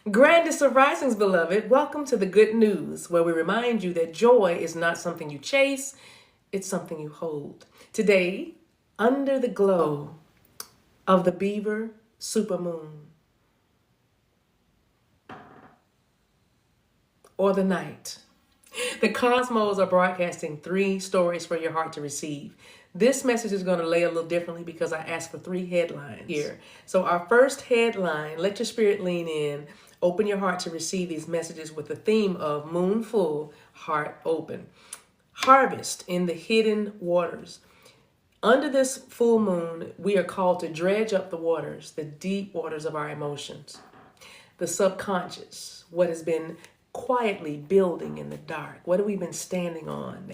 Grandest of risings, beloved, welcome to the good news, where we remind you that joy is not something you chase, it's something you hold. Today, under the glow of the Beaver Supermoon, or the night, the cosmos are broadcasting 3 stories for your heart to receive. This message is going to lay a little differently because I asked for 3 headlines here. So our first headline, let your spirit lean in, open your heart to receive these messages with the theme of Moon Full, Heart Open. Harvest in the hidden waters. Under this full moon, we are called to dredge up the waters, the deep waters of our emotions, the subconscious, what has been quietly building in the dark. What have we been standing on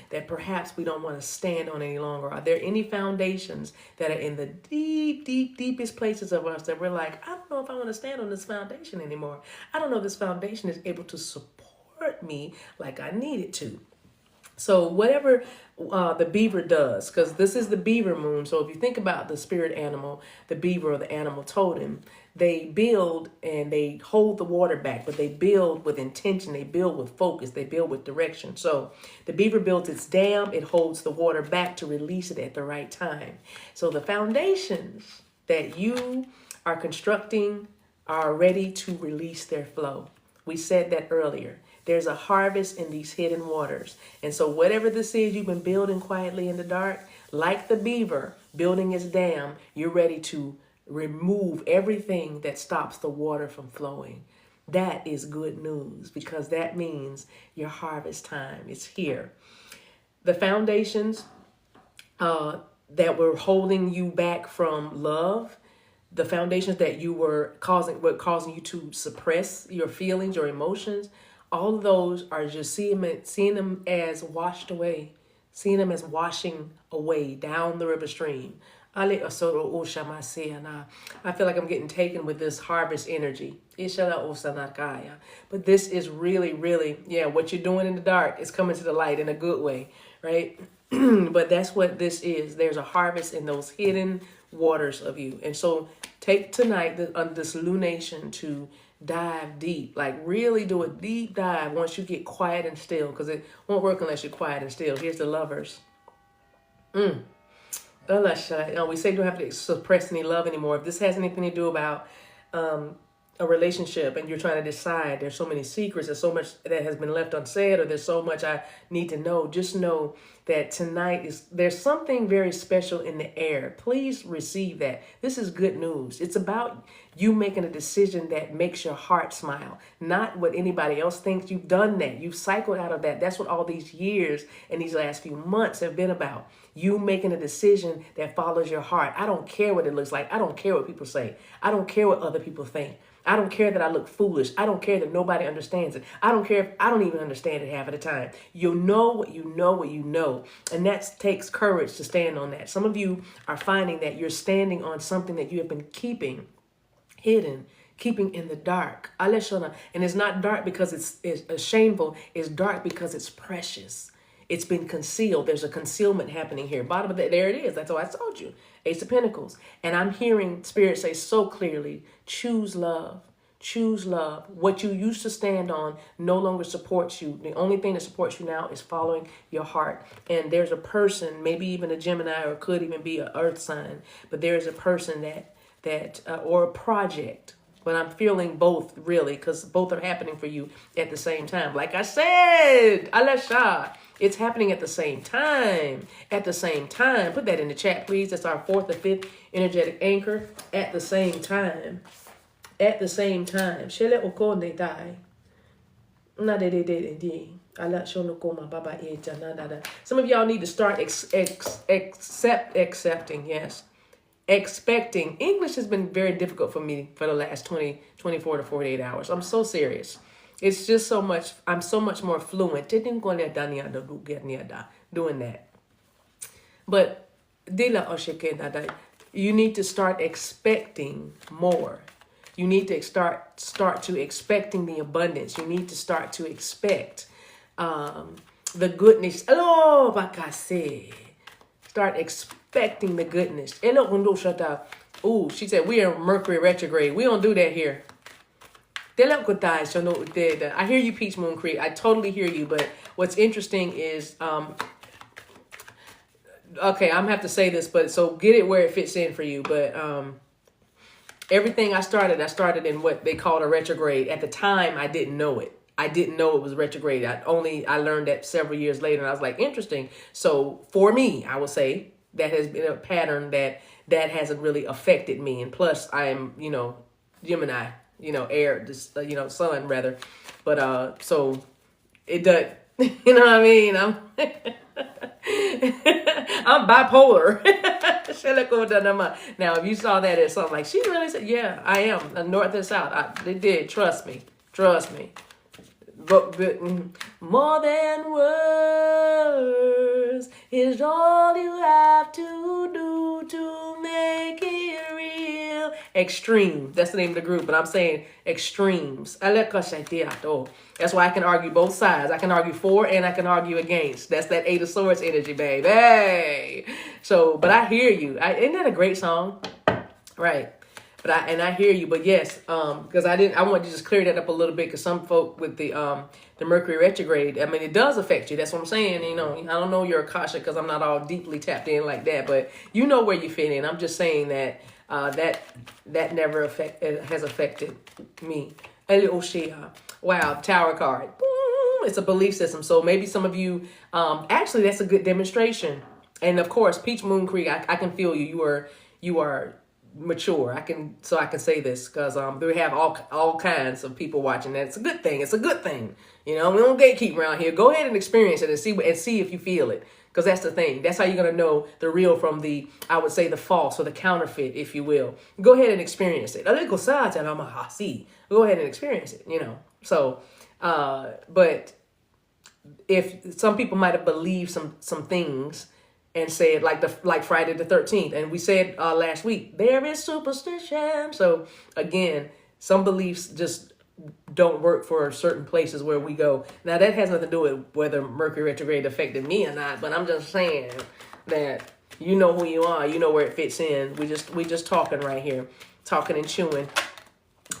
that perhaps we don't want to stand on any longer? Are there any foundations that are in the deepest places of us that we're like, I don't know if I want to stand on this foundation anymore. I don't know if this foundation is able to support me like I need it to. So whatever the beaver does, because this is the beaver moon. So if you think about the spirit animal, the beaver or the animal totem, they build and they hold the water back, but they build with intention. They build with focus. They build with direction. So the beaver builds its dam. It holds the water back to release it at the right time. So the foundations that you are constructing are ready to release their flow. We said that earlier. There's a harvest in these hidden waters. And so whatever this is you've been building quietly in the dark, like the beaver building its dam, you're ready to remove everything that stops the water from flowing. That is good news because that means your harvest time is here. The foundations that were holding you back from love, the foundations that were causing you to suppress your feelings, your emotions, all of those are just seeing them as washed away, seeing them as washing away down the river stream. I feel like I'm getting taken with this harvest energy. But this is really, really, what you're doing in the dark is coming to the light in a good way, right? But that's what this is. There's a harvest in those hidden waters of you. And so take tonight this lunation to dive deep, like really do a deep dive once you get quiet and still, because it won't work unless you're quiet and still. Here's the lovers. We say you don't have to suppress any love anymore. If this has anything to do about a relationship and you're trying to decide, there's so many secrets, there's so much that has been left unsaid, or there's so much I need to know, just know that tonight there's something very special in the air. Please receive that. This is good news. It's about you making a decision that makes your heart smile, not what anybody else thinks. You've done that. You've cycled out of that. That's what all these years and these last few months have been about. You making a decision that follows your heart. I don't care what it looks like. I don't care what people say. I don't care what other people think. I don't care that I look foolish. I don't care that nobody understands it. I don't care if I don't even understand it half of the time. You know what you know what you know. And that takes courage to stand on that. Some of you are finding that you're standing on something that you have been keeping hidden, keeping in the dark. And it's not dark because it's shameful. It's dark because it's precious. It's been concealed. There's a concealment happening here. Bottom of that, there it is. That's all I told you. Ace of Pentacles. And I'm hearing Spirit say so clearly, choose love. Choose love. What you used to stand on no longer supports you. The only thing that supports you now is following your heart. And there's a person, maybe even a Gemini, or could even be an earth sign, but there is a person or a project. But I'm feeling both, really, because both are happening for you at the same time. Like I said, Alasha, it's happening at the same time. At the same time. Put that in the chat, please. That's our 4th or 5th energetic anchor. At the same time. At the same time. Shele okonde dai. Some of y'all need to start accepting, yes. Expecting. English has been very difficult for me for the last 24 to 48 hours. I'm so serious. It's just so much. I'm so much more fluent doing that. But you need to start expecting more. You need to start to expecting the abundance. You need to start to expect the goodness. Hello, bakase. Start expecting the goodness. Ooh, she said, we are Mercury retrograde. We don't do that here. I hear you, Peach Moon Creek. I totally hear you. But what's interesting is, okay, I'm gonna have to say this, but so get it where it fits in for you. But everything I started in what they called a retrograde. At the time, I didn't know it. I didn't know it was retrograde. I learned that several years later, and I was like, interesting. So for me, I would say that has been a pattern that hasn't really affected me. And plus, I am, Gemini, air, sun rather. But so it does. You know what I mean? I'm I'm bipolar. Now, if you saw that as something like, she really said, yeah, I am. North and south. They did. Trust me. But more than words is all you have to do to make it real. Extreme. That's the name of the group, but I'm saying extremes. That's why I can argue both sides. I can argue for and I can argue against. That's that Eight of Swords energy, baby. So, but I hear you. Isn't that a great song? Right. But I hear you. But yes, because I want to just clear that up a little bit, because some folk with the Mercury retrograde, I mean, it does affect you. That's what I'm saying. I don't know your Akasha because I'm not all deeply tapped in like that, but you know where you fit in. I'm just saying that that never has affected me. Wow, Tower card. It's a belief system. So maybe some of you, actually, that's a good demonstration. And of course, Peach Moon Creek, I can feel you. You are mature. I can say this because we have all kinds of people watching that. It's a good thing. We don't gatekeep around here. Go ahead and experience it and see if you feel it, because that's the thing. That's how you're gonna know the real from the, I would say, the false or the counterfeit, if you will. Go ahead and experience it. Go ahead and experience it. So but if some people might have believed some things and said like Friday the 13th, and we said last week, there is superstition. So again, some beliefs just don't work for certain places where we go. Now that has nothing to do with whether Mercury retrograde affected me or not, but I'm just saying that you know who you are, you know where it fits in. We just talking right here, talking and chewing.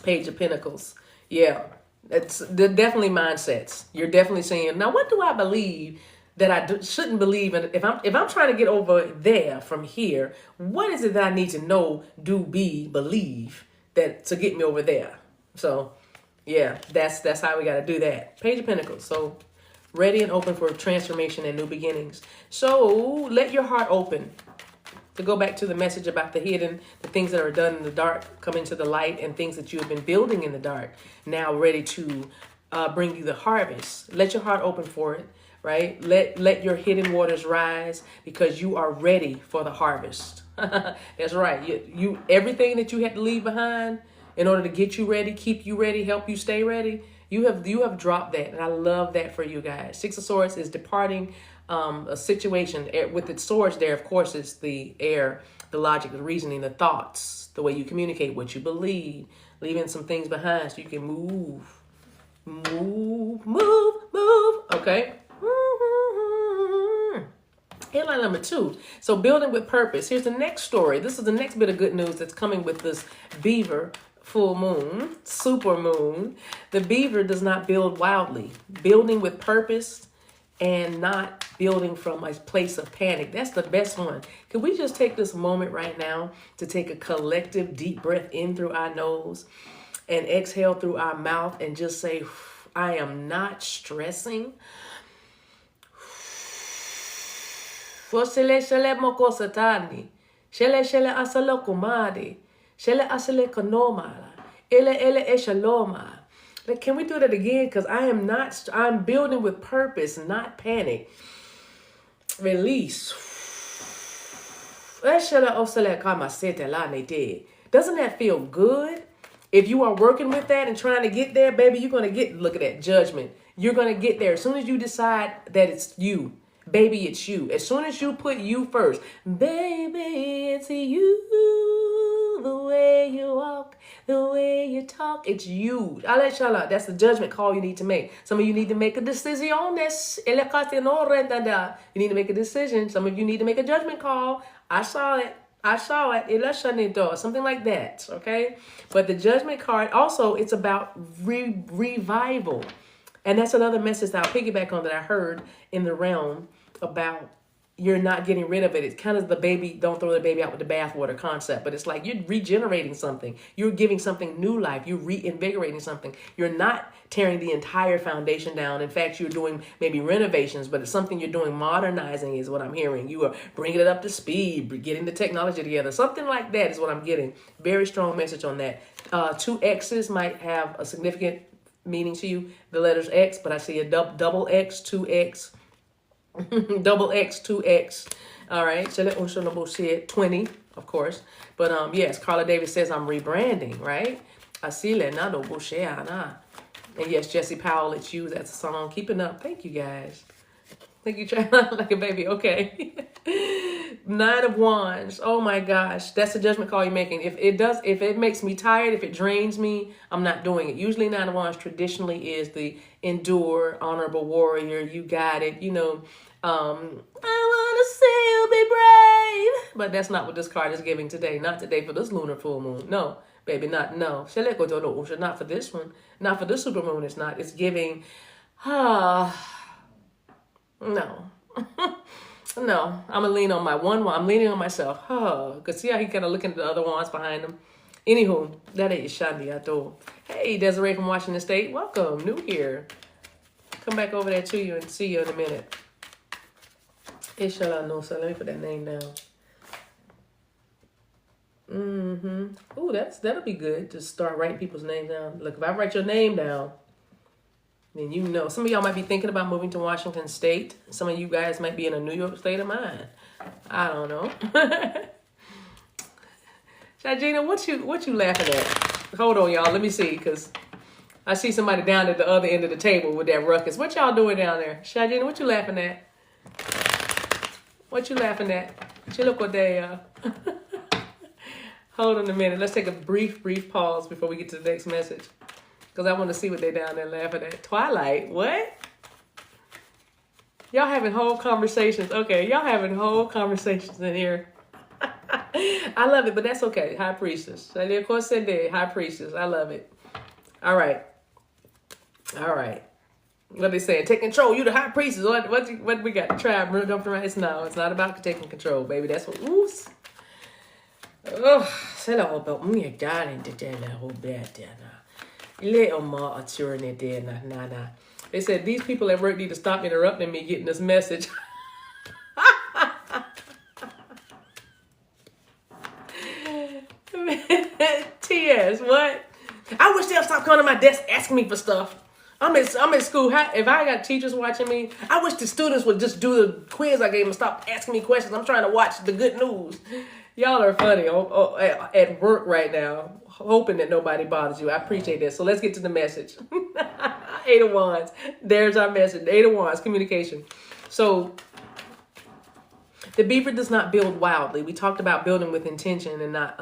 Page of Pentacles. Yeah, it's definitely mindsets. You're definitely saying, now what do I believe that I shouldn't believe? And if I'm trying to get over there from here, what is it that I need to know, believe that to get me over there? So yeah, that's how we got to do that. Page of Pentacles. So ready and open for transformation and new beginnings. So let your heart open. To go back to the message about the hidden, the things that are done in the dark come into the light, and things that you have been building in the dark now ready to bring you the harvest. Let your heart open for it, right? Let your hidden waters rise, because you are ready for the harvest. That's right. You everything that you had to leave behind in order to get you ready, keep you ready, help you stay ready. You have dropped that, and I love that for you guys. Six of Swords is departing a situation. With the swords there, of course, it's the air, the logic, the reasoning, the thoughts, the way you communicate, what you believe, leaving some things behind so you can move. Okay. Headline number 2. So building with purpose. Here's the next story. This is the next bit of good news that's coming with this Beaver full moon, super moon. The Beaver does not build wildly. Building with purpose and not building from a place of panic. That's the best one. Could we just take this moment right now to take a collective deep breath in through our nose and exhale through our mouth and just say, I am not stressing. Can we do that again? Because I'm building with purpose, not panic. Release. Doesn't that feel good? If you are working with that and trying to get there, baby, you're going to look at that judgment. You're going to get there. As soon as you decide that it's you, baby, it's you. As soon as you put you first, baby, it's you. The way you walk, the way you talk, it's you. That's the judgment call you need to make. Some of you need to make a decision. You need to make a decision. Some of you need to make a judgment call. I saw it. I saw it. Elashanito, something like that. Okay. But the judgment card also, it's about revival. And that's another message that I'll piggyback on that I heard in the realm about you're not getting rid of it. It's kind of the baby, don't throw the baby out with the bathwater concept, but it's like you're regenerating something. You're giving something new life. You're reinvigorating something. You're not tearing the entire foundation down. In fact, you're doing maybe renovations, but it's something you're doing modernizing is what I'm hearing. You are bringing it up to speed, getting the technology together. Something like that is what I'm getting. Very strong message on that. Two X's might have a significant meaning to you. The letters X, but I see a double X, 2X. Double X, 2X. All right. So let us say 20, of course. But yes, Carla Davis says I'm rebranding, right? Asile nado bushea. And yes, Jesse Powell, it's you. That's a song. Keeping up. Thank you guys. Think you trying like a baby. Okay. 9 of Wands. Oh my gosh. That's the judgment call you're making. If it makes me tired, if it drains me, I'm not doing it. Usually 9 of Wands traditionally is the endure, honorable warrior. You got it. You know, I want to see you be brave. But that's not what this card is giving today. Not today for this lunar full moon. No, baby, not. No. Not for this one. Not for this supermoon. It's not. It's giving, no. No, I'm gonna lean on my one. I'm leaning on myself. Cause see how he kind of looking at the other wands behind him. Anywho, that is Shandi Ato. Hey, Desiree from Washington State. Welcome, new here. Come back over there to you and see you in a minute. Inshallah, no, so let me put that name down. Ooh, that'll be good to start writing people's names down. Look, if I write your name down, then you know. Some of y'all might be thinking about moving to Washington State. Some of you guys might be in a New York state of mind. I don't know. Shagina, what you laughing at? Hold on, y'all. Let me see, because I see somebody down at the other end of the table with that ruckus. What y'all doing down there? Shagina, what you laughing at? What you laughing at? Chilokodea. Hold on a minute. Let's take a brief pause before we get to the next message. Because I want to see what they down there laughing at. Twilight, what? Y'all having whole conversations. Okay, y'all having whole conversations in here. I love it, but that's okay. High Priestess. Of course, said High Priestess. I love it. All right. What they saying? Take control. You the High Priestess. What we got? Tribe jumping around. It's not about taking control, baby. That's what. Oops. Oh, say that about me. Darling, to tell that whole bad there now. Little more attorney there nah. They said these people at work need to stop interrupting me getting this message. TS, what? I wish they'll stop coming to my desk asking me for stuff. I'm in school. If I got teachers watching me, I wish the students would just do the quiz I gave them and stop asking me questions. I'm trying to watch the good news. Y'all are funny at work right now, hoping that nobody bothers you. I appreciate that. So let's get to the message. 8 of Wands. There's our message. 8 of Wands, communication. So the Beaver does not build wildly. We talked about building with intention and not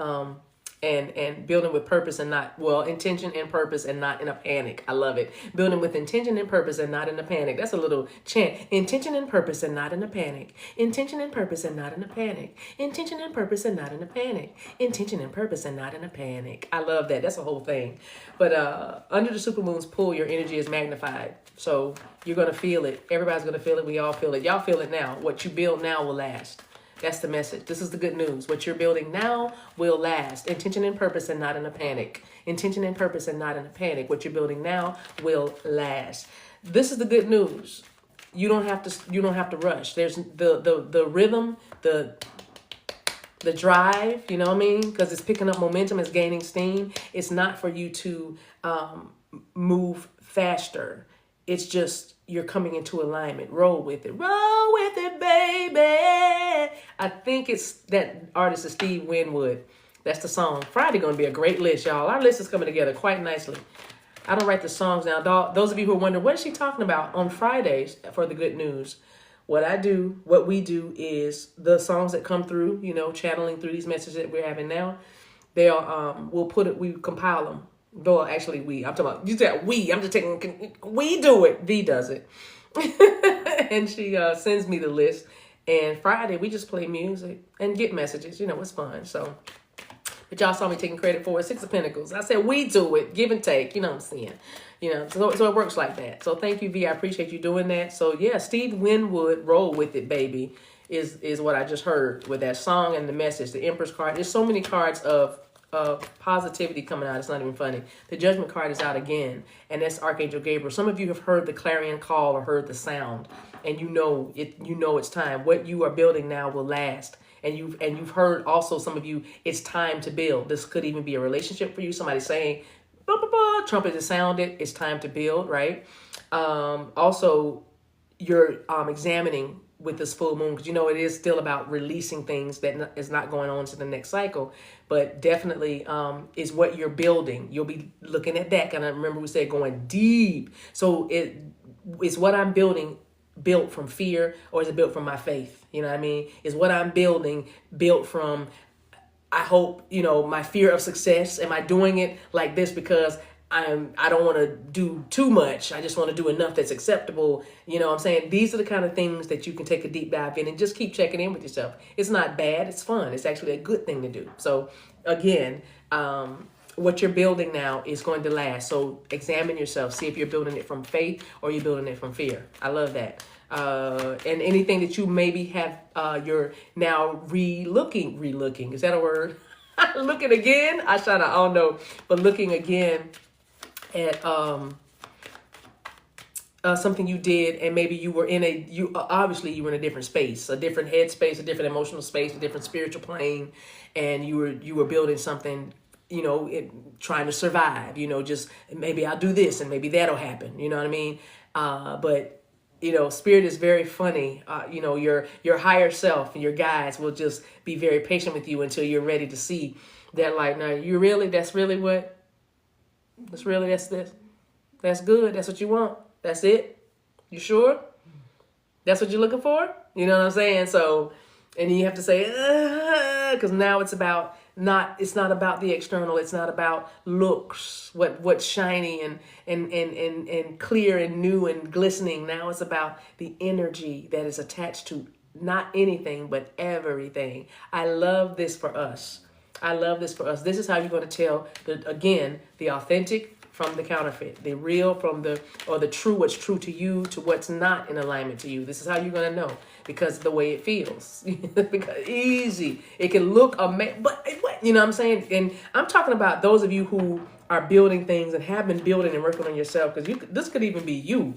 and building with purpose and not, well, intention and purpose and not in a panic. I love it. Building with intention and purpose and not in a panic. That's a little chant. Intention and purpose and not in a panic. Intention and purpose and not in a panic. Intention and purpose and not in a panic. Intention and purpose and not in a panic. I love that. That's a whole thing. But under the supermoon's pull, your energy is magnified. So you're going to feel it. Everybody's going to feel it. We all feel it. Y'all feel it now. What you build now will last. That's the message. This is the good news. What you're building now will last. Intention and purpose and not in a panic. Intention and purpose and not in a panic. What you're building now will last. This is the good news. You don't have to rush. There's the rhythm, the drive, you know what I mean? Because it's picking up momentum, it's gaining steam. It's not for you to move faster. It's just you're coming into alignment. Roll with it. Roll with it, baby. I think it's that artist is Steve Winwood. That's the song. Friday going to be a great list, y'all. Our list is coming together quite nicely. I don't write the songs now. Those of you who are wondering, what is she talking about on Fridays for the good news? What we do is the songs that come through, channeling through these messages that we're having now, we compile them. Though actually I'm talking about, you said we, I'm just taking, we do it. V does it. And she sends me the list And Friday, we just play music and get messages. You know, it's fun. So, but y'all saw me taking credit for it. Six of Pentacles. I said, we do it. Give and take. You know what I'm saying? You know, so it works like that. So thank you, V. I appreciate you doing that. So yeah, Steve Winwood, Roll With It, Baby, is what I just heard with that song and the message. The Empress card. There's so many cards of positivity coming out. It's not even funny. The Judgment card is out again, and that's Archangel Gabriel. Some of you have heard the clarion call or heard the sound, and you know it. You know it's time. What you are building now will last. And you've heard also, some of you, it's time to build. This could even be a relationship for you. Somebody saying, bah, bah, bah, trumpet is sounded. It's time to build, right? Also, you're examining with this full moon, because you know it is still about releasing things that is not going on to the next cycle, but definitely is what you're building. You'll be looking at that. And I remember we said going deep. So it's what I'm building built from fear, or is it built from my faith? You know what I mean? Is what I'm building built from, I hope, you know, my fear of success? Am I doing it like this because I don't want to do too much? I just want to do enough that's acceptable. You know what I'm saying? These are the kind of things that you can take a deep dive in and just keep checking in with yourself. It's not bad. It's fun. It's actually a good thing to do. So again, what you're building now is going to last. So examine yourself. See if you're building it from faith or you're building it from fear. I love that. And anything that you maybe have, you're now re-looking. Is that a word? Looking again? I don't know. But looking again at something you did, and maybe you were obviously you were in a different space, a different head space, a different emotional space, a different spiritual plane, and you were building something, you know, trying to survive, you know, just maybe I'll do this and maybe that'll happen, you know what I mean? But you know, Spirit is very funny. You know, your higher self and your guides will just be very patient with you until you're ready to see that, like, now that's this. That's good. That's what you want. That's it. You sure? That's what you're looking for? You know what I'm saying? So, and you have to say, because now it's not about the external. It's not about looks, what's shiny and clear and new and glistening. Now it's about the energy that is attached to not anything, but everything. I love this for us. This is how you're going to tell, the authentic from the counterfeit, the real from the true, what's true to you to what's not in alignment to you. This is how you're going to know, because the way it feels. Because easy. It can look amazing, but you know what I'm saying? And I'm talking about those of you who are building things and have been building and working on yourself, because this could even be you.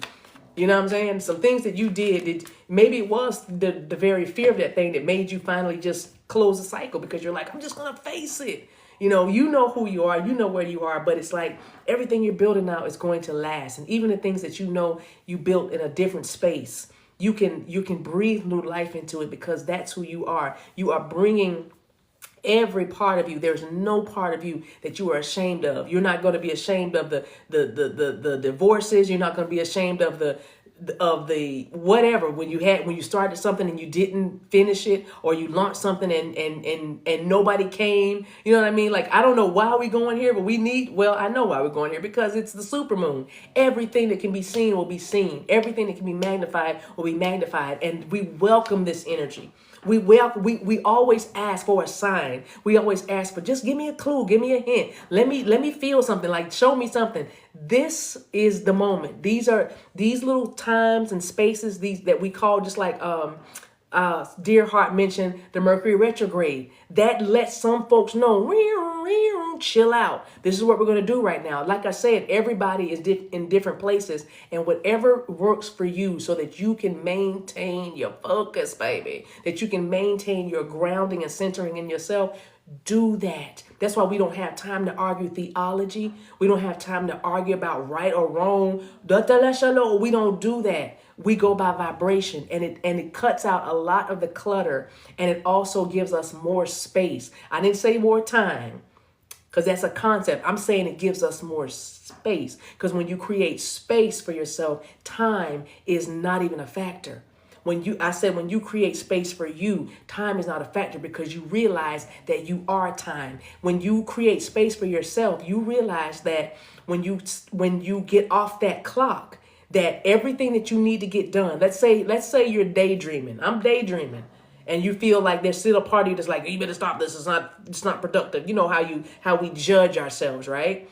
You know what I'm saying? Some things that you did, maybe it was the very fear of that thing that made you finally just close the cycle, because you're like, I'm just going to face it. You know who you are, you know where you are, but it's like everything you're building now is going to last. And even the things that you know you built in a different space, you can breathe new life into it, because that's who you are. You are bringing every part of you. There's no part of you that you are ashamed of. You're not going to be ashamed of the divorces. You're not going to be ashamed of the whatever, when you started something and you didn't finish it, or you launched something and nobody came. You know what I mean? Like, I don't know why we're going here, but I know why we're going here, because it's the supermoon. Everything that can be seen will be seen. Everything that can be magnified will be magnified. And we welcome this energy. We always ask for a sign. We always ask for, just give me a clue, give me a hint. Let me feel something, like show me something. This is the moment. These are these little times and spaces, these that we call, just like Dear Heart mentioned, the Mercury retrograde. That lets some folks know, chill out. This is what we're going to do right now. Like I said, everybody is in different places, and whatever works for you, so that you can maintain your focus, baby, that you can maintain your grounding and centering in yourself, do that. That's why we don't have time to argue theology. We don't have time to argue about right or wrong. We don't do that. We go by vibration, and it cuts out a lot of the clutter, and it also gives us more space. I didn't say more time, because that's a concept. I'm saying it gives us more space, because when you create space for yourself, time is not even a factor. When you create space for you, time is not a factor, because you realize that you are time. When you create space for yourself, you realize that when you get off that clock, that everything that you need to get done, let's say you're daydreaming. I'm daydreaming. And you feel like there's still a party that's like, you better stop this. It's not productive. You know how we judge ourselves, right?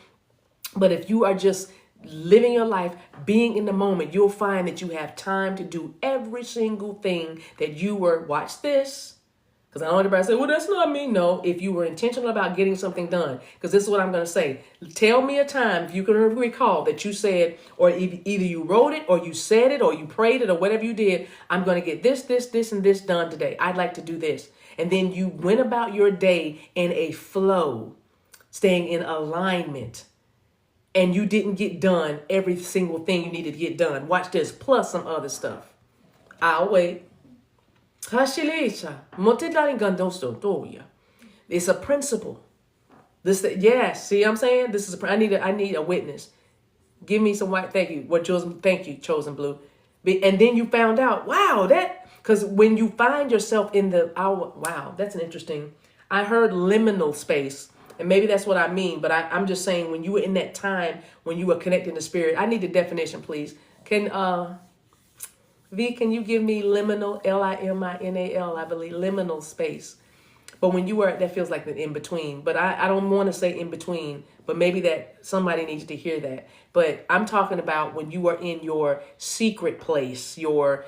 But if you are just living your life, being in the moment, you'll find that you have time to do every single thing that you were, watch this. Because I don't want everybody to say, well, that's not me. No, if you were intentional about getting something done, because this is what I'm going to say. Tell me a time, if you can recall, that you said, or either you wrote it, or you said it, or you prayed it, or whatever you did, I'm going to get this, and this done today. I'd like to do this. And then you went about your day in a flow, staying in alignment. And you didn't get done every single thing you needed to get done. Watch this, plus some other stuff. I'll wait. It's a principle. See what I'm saying? This is I need a witness. Give me some white. Thank you, chosen blue. And then you found out, wow, because when you find yourself in wow, that's an interesting. I heard liminal space, and maybe that's what I mean. But I'm just saying, when you were in that time when you were connecting to spirit, I need the definition, please. V, can you give me liminal, Liminal, I believe, liminal space. But when you were, that feels like the in between. But I don't want to say in between, but maybe that somebody needs to hear that. But I'm talking about when you are in your secret place, your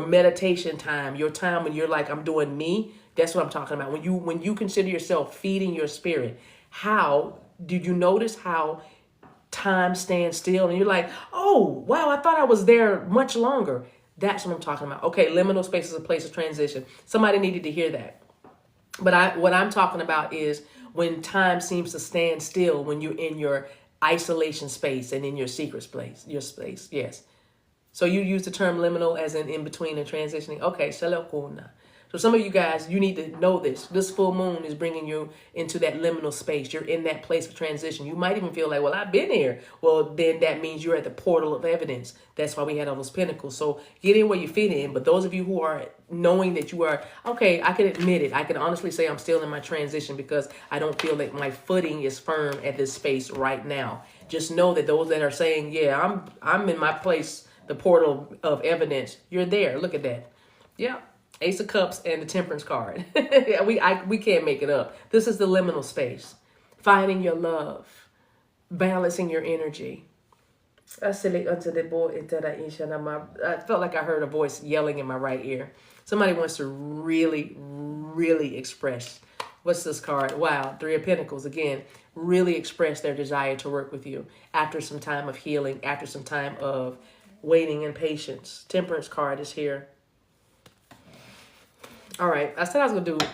meditation time, your time when you're like, I'm doing me. That's what I'm talking about. When you consider yourself feeding your spirit, how did you notice how time stands still? And you're like, oh, wow, I thought I was there much longer. That's what I'm talking about. Okay, liminal space is a place of transition. Somebody needed to hear that. But what I'm talking about is when time seems to stand still, when you're in your isolation space and in your secret space, your space. Yes. So you use the term liminal as in between and transitioning. Okay, selekuna. So some of you guys, you need to know this. This full moon is bringing you into that liminal space. You're in that place of transition. You might even feel like, well, I've been here. Well, then that means you're at the portal of evidence. That's why we had all those pinnacles. So get in where you fit in. But those of you who are knowing that you are, okay, I can admit it. I can honestly say I'm still in my transition because I don't feel like my footing is firm at this space right now. Just know that those that are saying, yeah, I'm in my place, the portal of evidence, you're there. Look at that. Yeah. Ace of Cups and the Temperance card. we can't make it up. This is the liminal space. Finding your love. Balancing your energy. I felt like I heard a voice yelling in my right ear. Somebody wants to really, really express. What's this card? Wow, Three of Pentacles again. Really express their desire to work with you after some time of healing, after some time of waiting and patience. Temperance card is here. All right, I said I was going to do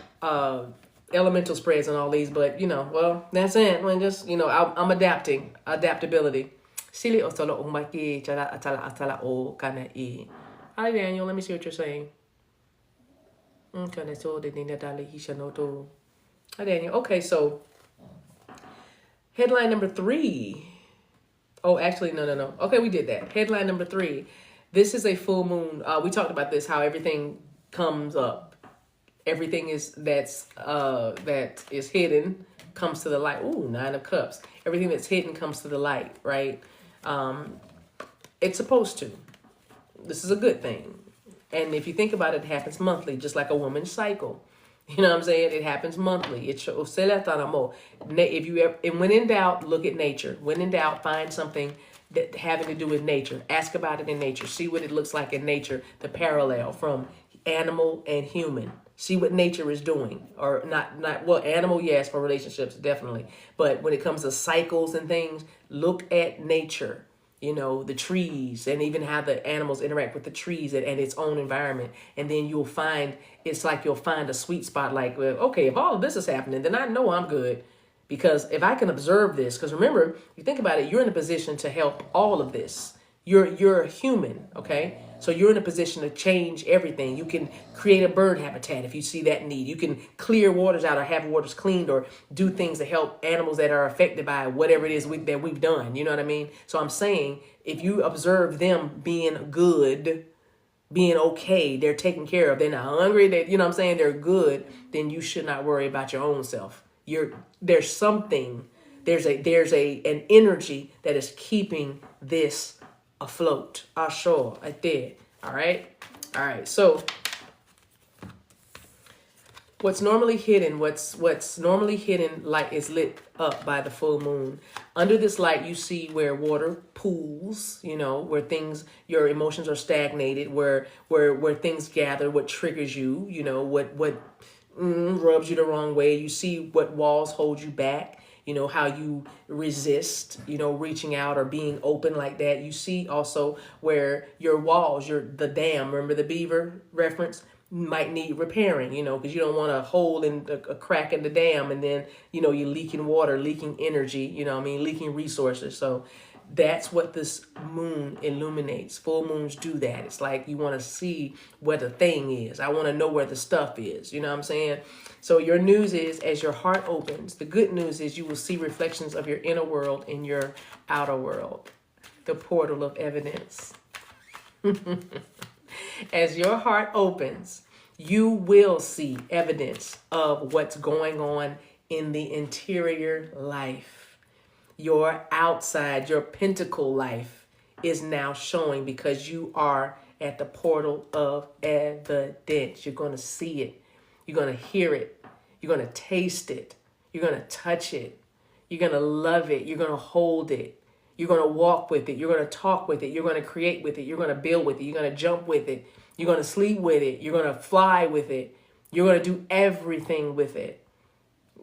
elemental spreads on all these, but, well, that's it. I mean, just, I'm adapting. Adaptability. Hi, Daniel. Let me see what you're saying. Hi, Daniel. Okay, so headline number 3. Oh, actually, no. Okay, we did that. Headline number 3. This is a full moon. We talked about this, how everything comes up. Everything that is hidden comes to the light. Ooh, 9 of Cups. Everything that's hidden comes to the light, right? It's supposed to. This is a good thing. And if you think about it, it happens monthly, just like a woman's cycle. You know what I'm saying? It happens monthly. If you ever, and when in doubt, look at nature. When in doubt, find something that having to do with nature. Ask about it in nature. See what it looks like in nature. The parallel from animal and human. See what nature is doing, or not well, animal, yes, for relationships, definitely. But when it comes to cycles and things, look at nature, the trees, and even how the animals interact with the trees and its own environment. And then you'll find a sweet spot like, well, okay, if all of this is happening, then I know I'm good. Because if I can observe this, because remember, you think about it, you're in a position to help all of this. You're a human, okay? So you're in a position to change everything. You can create a bird habitat if you see that need. You can clear waters out or have waters cleaned or do things to help animals that are affected by whatever it is that we've done. You know what I mean? So I'm saying if you observe them being good, being okay, they're taken care of, they're not hungry, they're good, then you should not worry about your own self. There's an energy that is keeping this afloat, ashore, right there. All right. All right. So what's normally hidden, light is lit up by the full moon. Under this light, you see where water pools, where your emotions are stagnated, where things gather, what triggers you, what rubs you the wrong way. You see what walls hold you back. How you resist, reaching out or being open like that. You see also where your walls, the dam, remember the beaver reference, might need repairing, because you don't want a hole in a crack in the dam and then, you're leaking water, leaking energy, leaking resources. So that's what this moon illuminates. Full moons do that. It's like you want to see where the thing is. I want to know where the stuff is. You know what I'm saying? So your news is, as your heart opens, the good news is you will see reflections of your inner world in your outer world. The portal of evidence. As your heart opens, you will see evidence of what's going on in the interior life. Your outside, your pentacle life is now showing because you are at the portal of evidence. You're going to see it. You're going to hear it. You're going to taste it. You're going to touch it. You're going to love it. You're going to hold it. You're going to walk with it. You're going to talk with it. You're going to create with it. You're going to build with it. You're going to jump with it. You're going to sleep with it. You're going to fly with it. You're going to do everything with it.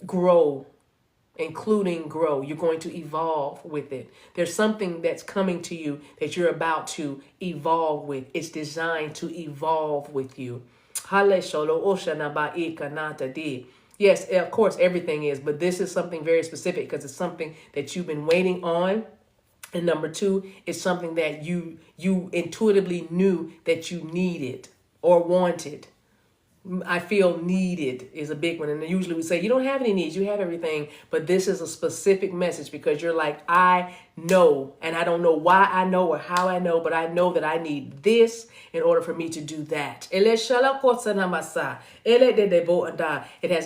Grow, including grow. You're going to evolve with it. There's something that's coming to you that you're about to evolve with. It's designed to evolve with you. Yes, of course, everything is, but this is something very specific because it's something that you've been waiting on. And number two, it's something that you intuitively knew that you needed or wanted. I feel needed is a big one. And usually we say, you don't have any needs, you have everything. But this is a specific message because you're like, I know, and I don't know why I know or how I know, but I know that I need this in order for me to do that. It has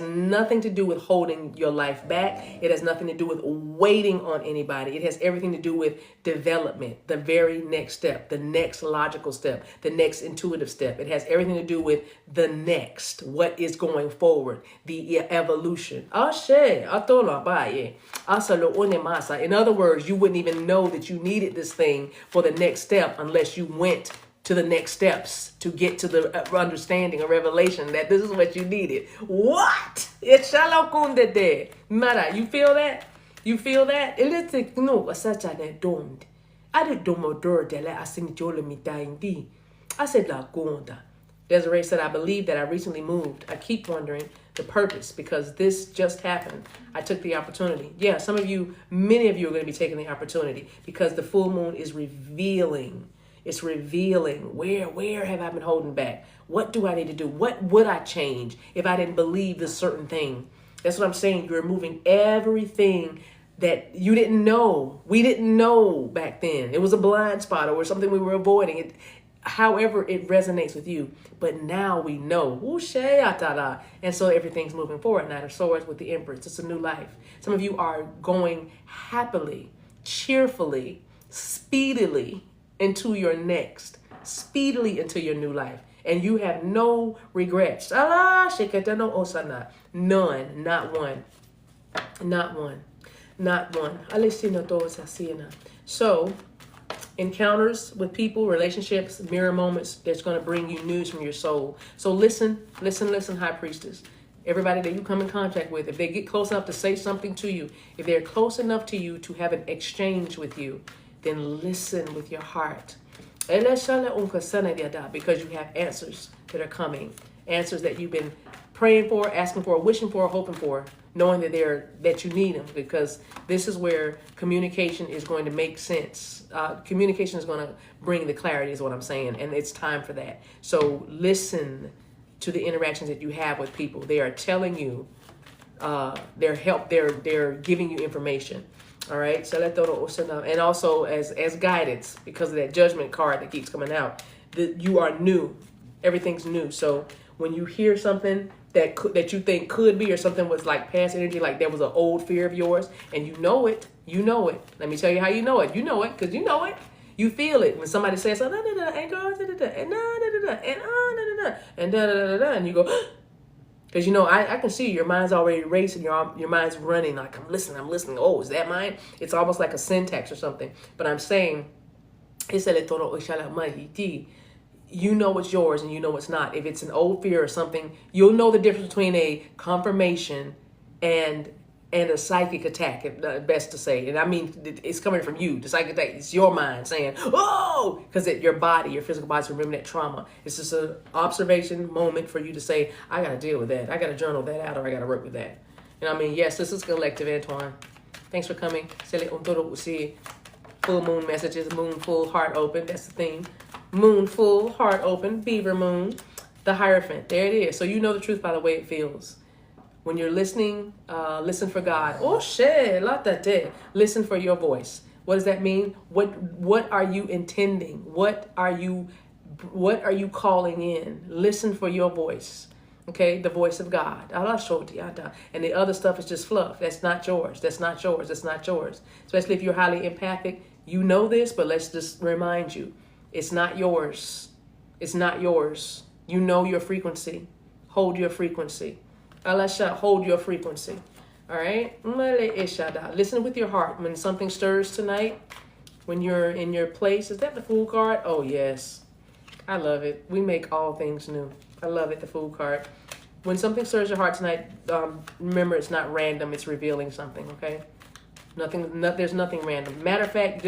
nothing to do with holding your life back. It has nothing to do with waiting on anybody. It has everything to do with development, the very next step, the next logical step, the next intuitive step. It has everything to do with the next, what is going forward, the evolution. In other words, you wouldn't even know that you needed this thing for the next step unless you went to the next steps to get to the understanding or revelation that this is what you needed. What? It's shalokunde. Mara, you feel that? You feel that? No, such a domed. I did domodor de la asinjola mitaindi. I said la gonda. Desiree said, I believe that I recently moved. I keep wondering the purpose because this just happened. I took the opportunity. Yeah, many of you are going to be taking the opportunity because the full moon is revealing. It's revealing where have I been holding back? What do I need to do? What would I change if I didn't believe this certain thing? That's what I'm saying. You're removing everything that you didn't know. We didn't know back then. It was a blind spot or something we were avoiding. It, however it resonates with you. But now we know. And so everything's moving forward now. So is with the Empress. It's a new life. Some of you are going happily, cheerfully, speedily into your next, speedily into your new life. And you have no regrets. None, not one. Not one. Not one. So, encounters with people, relationships, mirror moments that's going to bring you news from your soul. So listen, High Priestess. Everybody that you come in contact with, if they get close enough to say something to you, if they're close enough to you to have an exchange with you, then listen with your heart. Because you have answers that are coming. Answers that you've been praying for, asking for, wishing for, hoping for, knowing that you need them. Because this is where communication is going to make sense. Communication is going to bring the clarity is what I'm saying. And it's time for that. So listen to the interactions that you have with people. They are telling you they're giving you information. All right, and also as guidance because of that judgment card that keeps coming out. You are new, everything's new. So when you hear something that you think could be or something was like past energy, like there was an old fear of yours, and you know it. Let me tell you how you know it. You know it because you know it. You feel it when somebody says, oh, da, da, da, and go, da, da, da, and da, da, da, and da, da, da, and da, da, da, da, and you go, because, you know, I can see your mind's already racing, your mind's running, like, I'm listening. Oh, is that mine? It's almost like a syntax or something. But I'm saying, you know what's yours and you know what's not. If it's an old fear or something, you'll know the difference between a confirmation and a psychic attack, best to say. And I mean, it's coming from you. The psychic attack, it's your mind saying, oh, because your body, your physical body's remembering that trauma. It's just an observation moment for you to say, I got to deal with that. I got to journal that out, or I got to work with that. You know what I mean? Yes, this is collective, Antoine. Thanks for coming. Full moon messages, moon full, heart open. That's the theme. Moon full, heart open, Beaver moon, the Hierophant. There it is. So you know the truth by the way it feels. When you're listening, listen for God. Oh, shit, listen for your voice. What does that mean? What are you intending? What are you calling in? Listen for your voice. Okay, the voice of God. And the other stuff is just fluff. That's not yours. That's not yours. That's not yours. Especially if you're highly empathic. You know this, but let's just remind you. It's not yours. It's not yours. You know your frequency. Hold your frequency. Alasha, hold your frequency. All right? Listen with your heart. When something stirs tonight, when you're in your place. Is that the Fool card? Oh, yes. I love it. We make all things new. I love it, the Fool card. When something stirs your heart tonight, remember it's not random. It's revealing something, okay? There's nothing random. Matter of fact,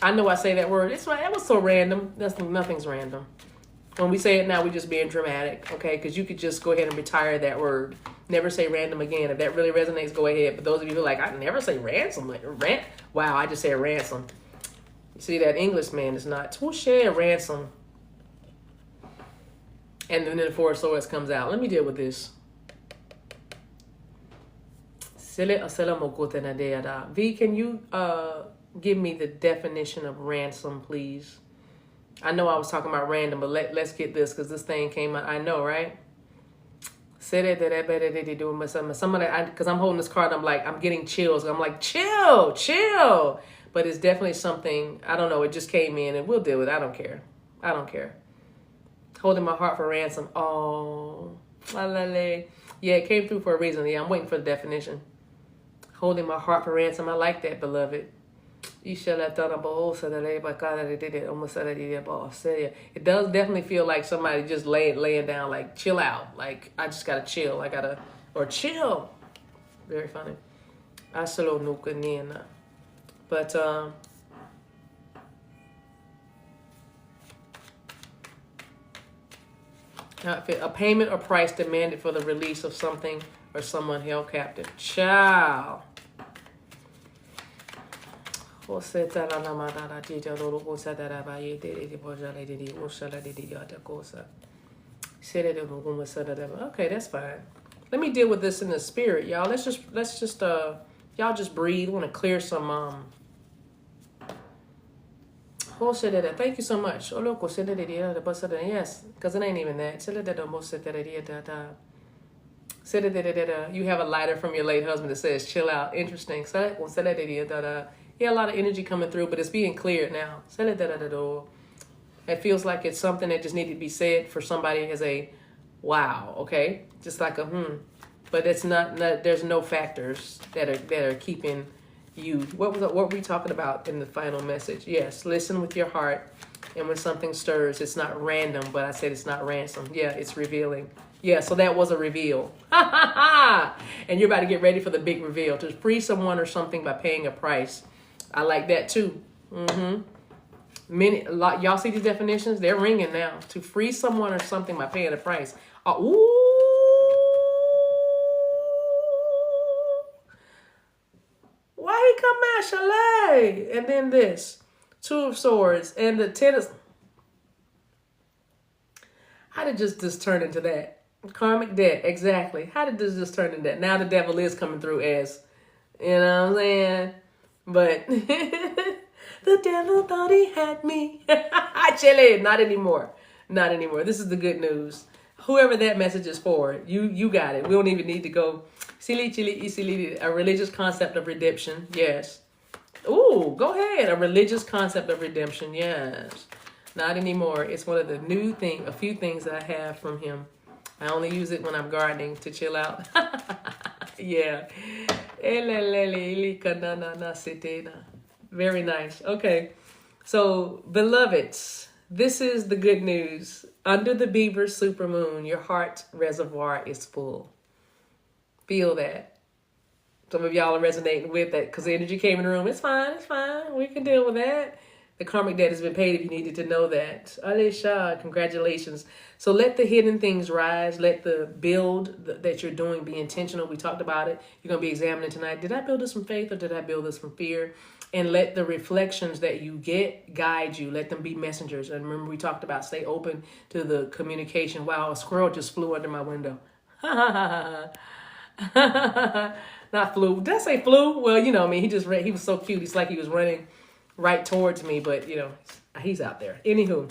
I know I say that word. That was so random. Nothing's random. When we say it now, we're just being dramatic, okay? Because you could just go ahead and retire that word. Never say random again. If that really resonates, go ahead. But those of you who are like, I never say ransom. Wow, I just said ransom. You see, that English man is not. Touche, ransom. And then the Four of Swords comes out. Let me deal with this. V, can you give me the definition of ransom, please? I know I was talking about random, but let's get this, because this thing came out. I know, right? Somebody, because I'm holding this card, I'm getting chills. I'm like, chill. But it's definitely something, I don't know, it just came in, and we'll deal with it. I don't care. Holding my heart for ransom. Oh, yeah, it came through for a reason. Yeah, I'm waiting for the definition. Holding my heart for ransom. I like that, beloved. It does definitely feel like somebody just laying down, like, chill out. Like, I just gotta chill. Or chill. Very funny. But, a payment or price demanded for the release of something or someone held captive. Ciao. Okay, that's fine. Let me deal with this in the spirit, y'all. Let's just y'all just breathe. I want to clear some thank you so much. Yes, because it ain't even that. You have a lighter from your late husband that says chill out. Interesting. Yeah, a lot of energy coming through, but it's being cleared now. It feels like it's something that just needed to be said for somebody as a wow, okay? Just like a but it's not there's no factors that are keeping you. What were we talking about in the final message? Yes, listen with your heart, and when something stirs, it's not random, but I said it's not ransom. Yeah, it's revealing. Yeah, so that was a reveal. And you're about to get ready for the big reveal. To free someone or something by paying a price. I like that too. Y'all see these definitions? They're ringing now. To free someone or something by paying a price. Ooh. Why he come out chalet? And then this. Two of Swords and the Ten of... How did this turn into that? Karmic debt, exactly. How did this just turn into that? Now the devil is coming through as, you know what I'm saying? But the devil thought he had me. Chile, not anymore. Not anymore. This is the good news. Whoever that message is for, you got it. We don't even need to go. A religious concept of redemption. Yes. Ooh, go ahead. A religious concept of redemption. Yes. Not anymore. It's one of the a few things that I have from him. I only use it when I'm gardening to chill out. Yeah. Very nice. Okay. So, beloveds, this is the good news. Under the Beaver Supermoon, your heart reservoir is full. Feel that. Some of y'all are resonating with that because the energy came in the room. It's fine. It's fine. We can deal with that. The karmic debt has been paid if you needed to know that. Alisha, congratulations. So let the hidden things rise. Let the build that you're doing be intentional. We talked about it. You're going to be examining tonight. Did I build this from faith or did I build this from fear? And let the reflections that you get guide you. Let them be messengers. And remember, we talked about stay open to the communication. Wow, a squirrel just flew under my window. Not flew. Did I say flew? Well, you know, I mean, he was so cute. It's like he was running right towards me, but you know, he's out there. Anywho,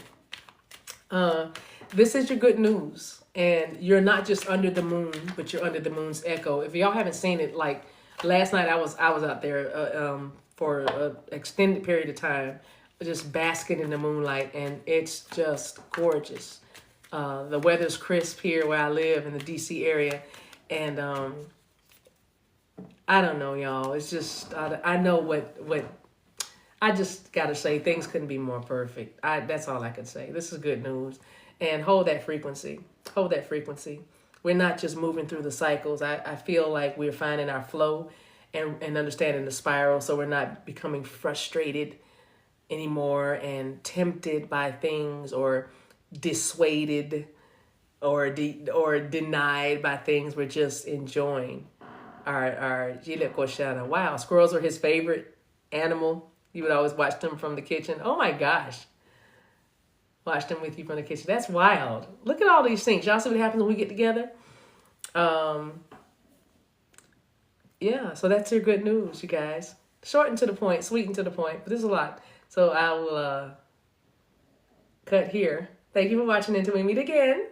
this is your good news, and you're not just under the moon, but you're under the moon's echo. If y'all haven't seen it, like last night, I was out there for an extended period of time, just basking in the moonlight, and it's just gorgeous. The weather's crisp here where I live in the DC area, and I don't know, y'all. It's just I know what. I just got to say, things couldn't be more perfect. That's all I can say. This is good news. And hold that frequency. Hold that frequency. We're not just moving through the cycles. I feel like we're finding our flow and understanding the spiral, so we're not becoming frustrated anymore and tempted by things or dissuaded or denied by things. We're just enjoying our Gile Koshana. Wow, squirrels are his favorite animal. You would always watch them from the kitchen. Oh my gosh. Watch them with you from the kitchen. That's wild. Look at all these things. Y'all see what happens when we get together? Yeah, so that's your good news, you guys. Short and to the point, sweet and to the point, but this is a lot. So I will cut here. Thank you for watching until we meet again.